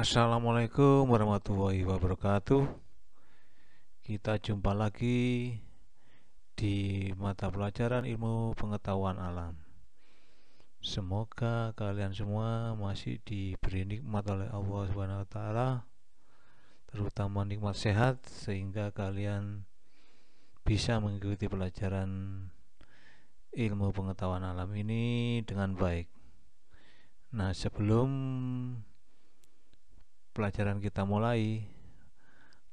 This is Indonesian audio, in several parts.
Assalamualaikum warahmatullahi wabarakatuh. Kita jumpa lagi di mata pelajaran ilmu pengetahuan alam. Semoga kalian semua masih diberi nikmat oleh Allah Subhanahu wa taala, terutama nikmat sehat sehingga kalian bisa mengikuti pelajaran ilmu pengetahuan alam ini dengan baik. Nah, sebelum pelajaran kita mulai,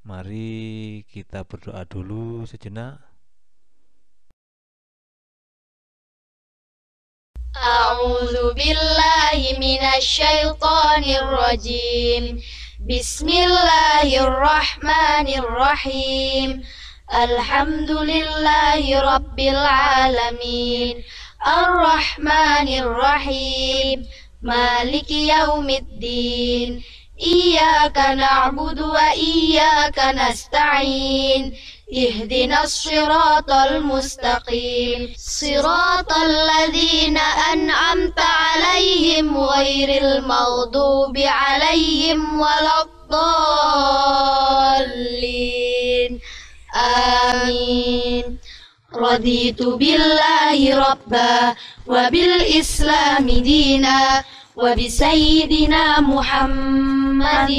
mari kita berdoa dulu sejenak. A'udzu billahi minasy syaithanir rajim. Bismillahirrahmanirrahim. Alhamdulillahi rabbil alamin. Ar-Rahmanir Rahim. Maliki yaumiddin. Iyyaka na'budu wa iyyaka nasta'in. اهدنا الصراط المستقيم صراط الذين أنعمت عليهم غير المغضوب عليهم ولا الضالين آمين رضيت بالله ربا وبالإسلام دينا وبسيدنا محمد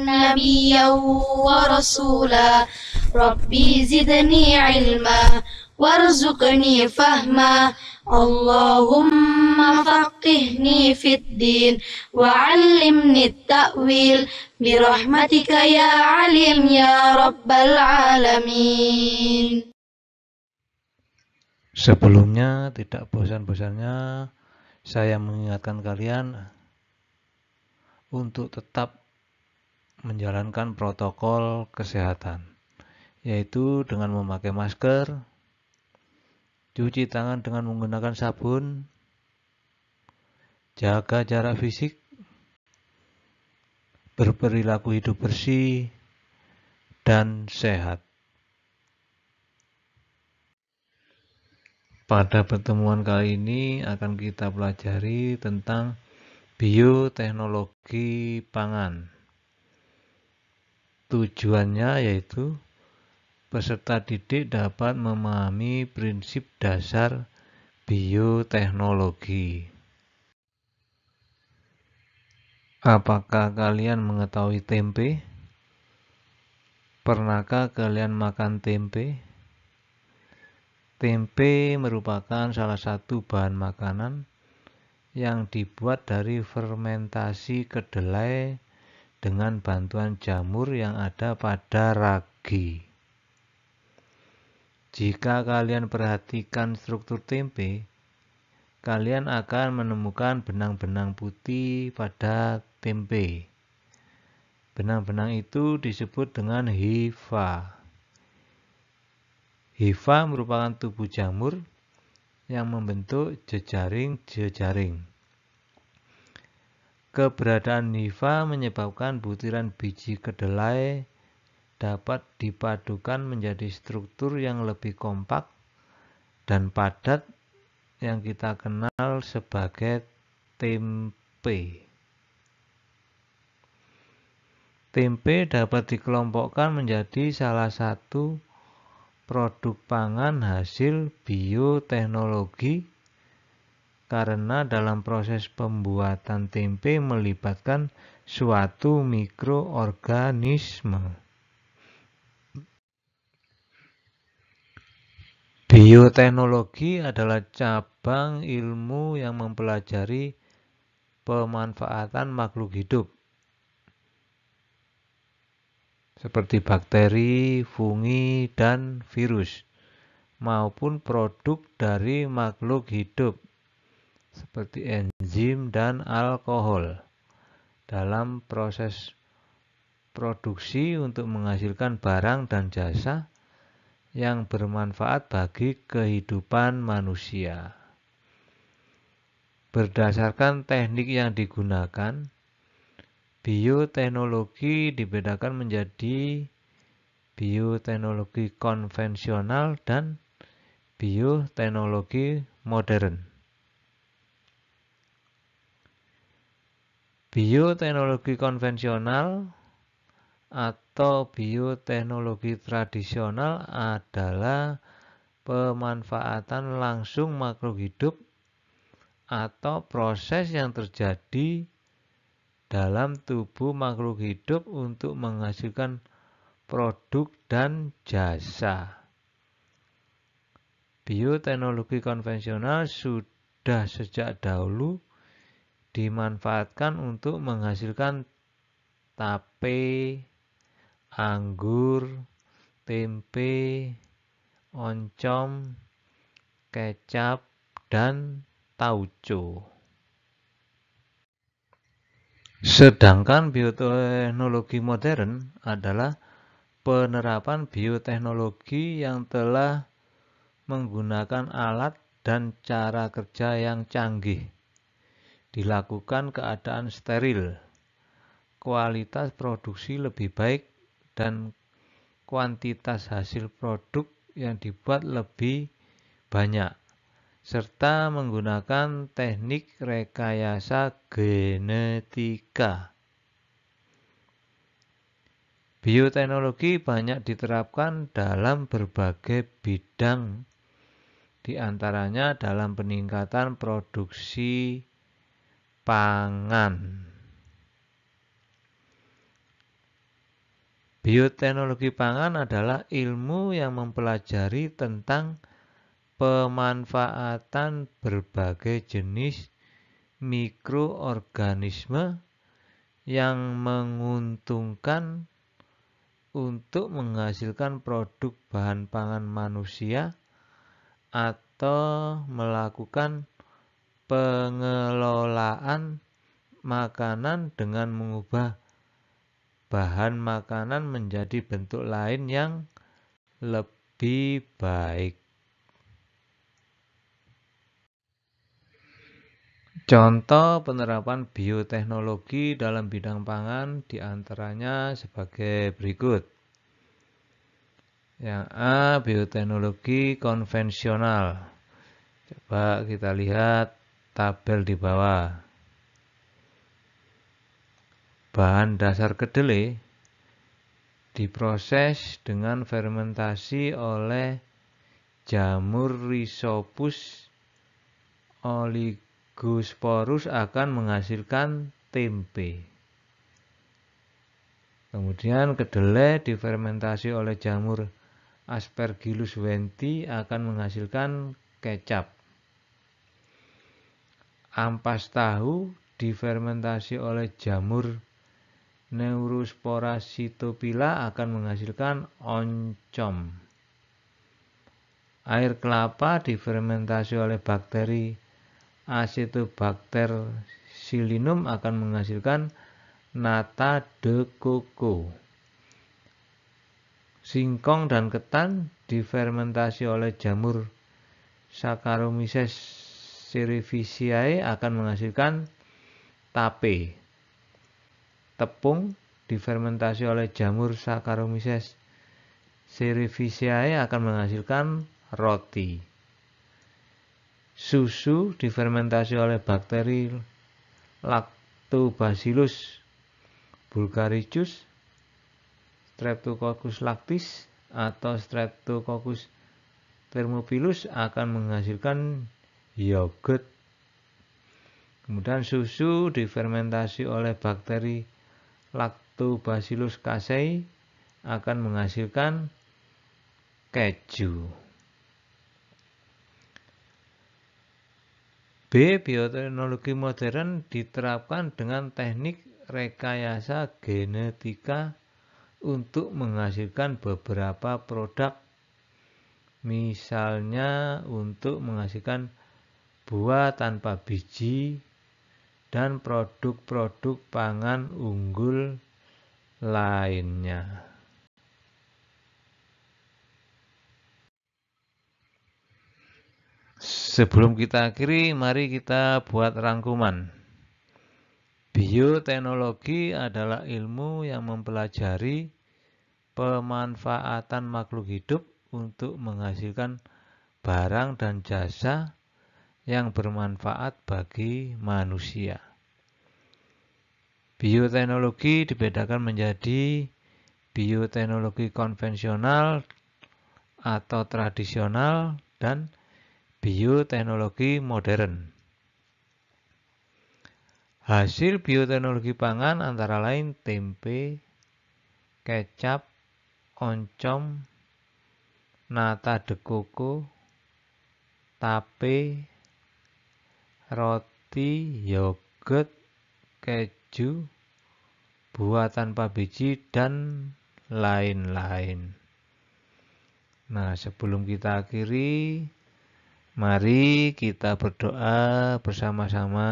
نبيا ورسولا ربي زدني علما وارزقني فهما اللهم فقهني في الدين وعلمني التأويل برحمتك يا عليم يا رب العالمين. Sebelumnya, tidak bosan-bosannya saya mengingatkan kalian untuk tetap menjalankan protokol kesehatan, yaitu dengan memakai masker, cuci tangan dengan menggunakan sabun, jaga jarak fisik, berperilaku hidup bersih, dan sehat. Pada pertemuan kali ini akan kita pelajari tentang bioteknologi pangan. Tujuannya yaitu peserta didik dapat memahami prinsip dasar bioteknologi. Apakah kalian mengetahui tempe? Pernahkah kalian makan tempe? Tempe merupakan salah satu bahan makanan yang dibuat dari fermentasi kedelai dengan bantuan jamur yang ada pada ragi. Jika kalian perhatikan struktur tempe, kalian akan menemukan benang-benang putih pada tempe. Benang-benang itu disebut dengan hifa. Hifa merupakan tubuh jamur yang membentuk jejaring-jejaring. Keberadaan hifa menyebabkan butiran biji kedelai dapat dipadukan menjadi struktur yang lebih kompak dan padat yang kita kenal sebagai tempe. Tempe dapat dikelompokkan menjadi salah satu produk pangan hasil bioteknologi karena dalam proses pembuatan tempe melibatkan suatu mikroorganisme. Bioteknologi adalah cabang ilmu yang mempelajari pemanfaatan makhluk hidup seperti bakteri, fungi, dan virus, maupun produk dari makhluk hidup seperti enzim dan alkohol dalam proses produksi untuk menghasilkan barang dan jasa yang bermanfaat bagi kehidupan manusia. Berdasarkan teknik yang digunakan, bioteknologi dibedakan menjadi bioteknologi konvensional dan bioteknologi modern. Bioteknologi konvensional atau bioteknologi tradisional adalah pemanfaatan langsung makhluk hidup atau proses yang terjadi dalam tubuh makhluk hidup untuk menghasilkan produk dan jasa. Bioteknologi konvensional sudah sejak dahulu dimanfaatkan untuk menghasilkan tape, anggur, tempe, oncom, kecap, dan tauco. Sedangkan bioteknologi modern adalah penerapan bioteknologi yang telah menggunakan alat dan cara kerja yang canggih, dilakukan keadaan steril, kualitas produksi lebih baik, dan kuantitas hasil produk yang dibuat lebih banyak, serta menggunakan teknik rekayasa genetika. Bioteknologi banyak diterapkan dalam berbagai bidang, di antaranya dalam peningkatan produksi pangan. Bioteknologi pangan adalah ilmu yang mempelajari tentang pemanfaatan berbagai jenis mikroorganisme yang menguntungkan untuk menghasilkan produk bahan pangan manusia atau melakukan pengelolaan makanan dengan mengubah bahan makanan menjadi bentuk lain yang lebih baik. Contoh penerapan bioteknologi dalam bidang pangan diantaranya sebagai berikut. Yang A, bioteknologi konvensional. Coba kita lihat tabel di bawah. Bahan dasar kedelai diproses dengan fermentasi oleh jamur Rhizopus oligosporus akan menghasilkan tempe. Kemudian kedelai difermentasi oleh jamur Aspergillus wenti akan menghasilkan kecap. Ampas tahu difermentasi oleh jamur Neurospora cytopila akan menghasilkan oncom. Air kelapa difermentasi oleh bakteri Acetobacter pseudomonas akan menghasilkan nata de coco. Singkong dan ketan difermentasi oleh jamur Saccharomyces cerevisiae akan menghasilkan tape. Tepung difermentasi oleh jamur Saccharomyces cerevisiae akan menghasilkan roti. Susu difermentasi oleh bakteri Lactobacillus bulgaricus, Streptococcus lactis atau Streptococcus thermophilus akan menghasilkan yogurt. Kemudian susu difermentasi oleh bakteri Lactobacillus casei akan menghasilkan keju. B. Bioteknologi modern diterapkan dengan teknik rekayasa genetika untuk menghasilkan beberapa produk, misalnya untuk menghasilkan buah tanpa biji dan produk-produk pangan unggul lainnya. Sebelum kita akhiri, mari kita buat rangkuman. Bioteknologi adalah ilmu yang mempelajari pemanfaatan makhluk hidup untuk menghasilkan barang dan jasa yang bermanfaat bagi manusia. Bioteknologi dibedakan menjadi bioteknologi konvensional atau tradisional dan bioteknologi modern. Hasil bioteknologi pangan antara lain tempe, kecap, oncom, nata de coco, tape, roti, yogurt, keju, buah tanpa biji, dan lain-lain. Nah, sebelum kita akhiri, mari kita berdoa bersama-sama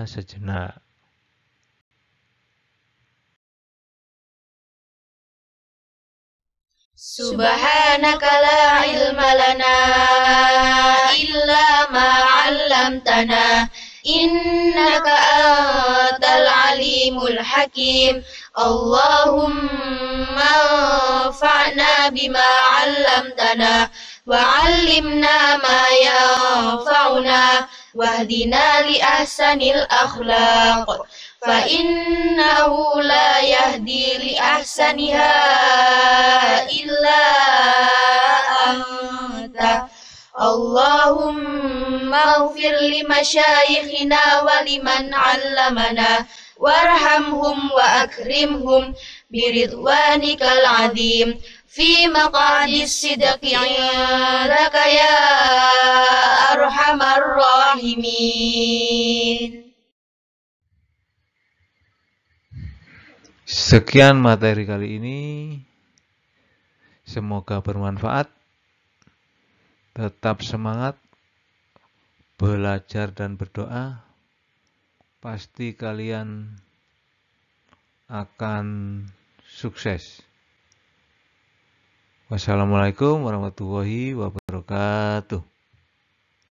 sejenak. Subhanaka la ilma lana illa ma 'allamtana innaka antal alimul hakim. Allahumma anfa'na bima 'allamtana wa 'allimna ma yanfa'una wahdina li ahsanil akhlaq fa innahu la yahdi li ahsaniha illa anta. Allahumma ighfir li masyayikhina wa liman 'allamana warhamhum wa akrimhum biridwanikal 'azim fi maq'adis sidqi 'indaka ya arhamar rahimin. Sekian materi kali ini. Semoga bermanfaat. Tetap semangat belajar dan berdoa. Pasti kalian akan sukses. Wassalamualaikum warahmatullahi wabarakatuh.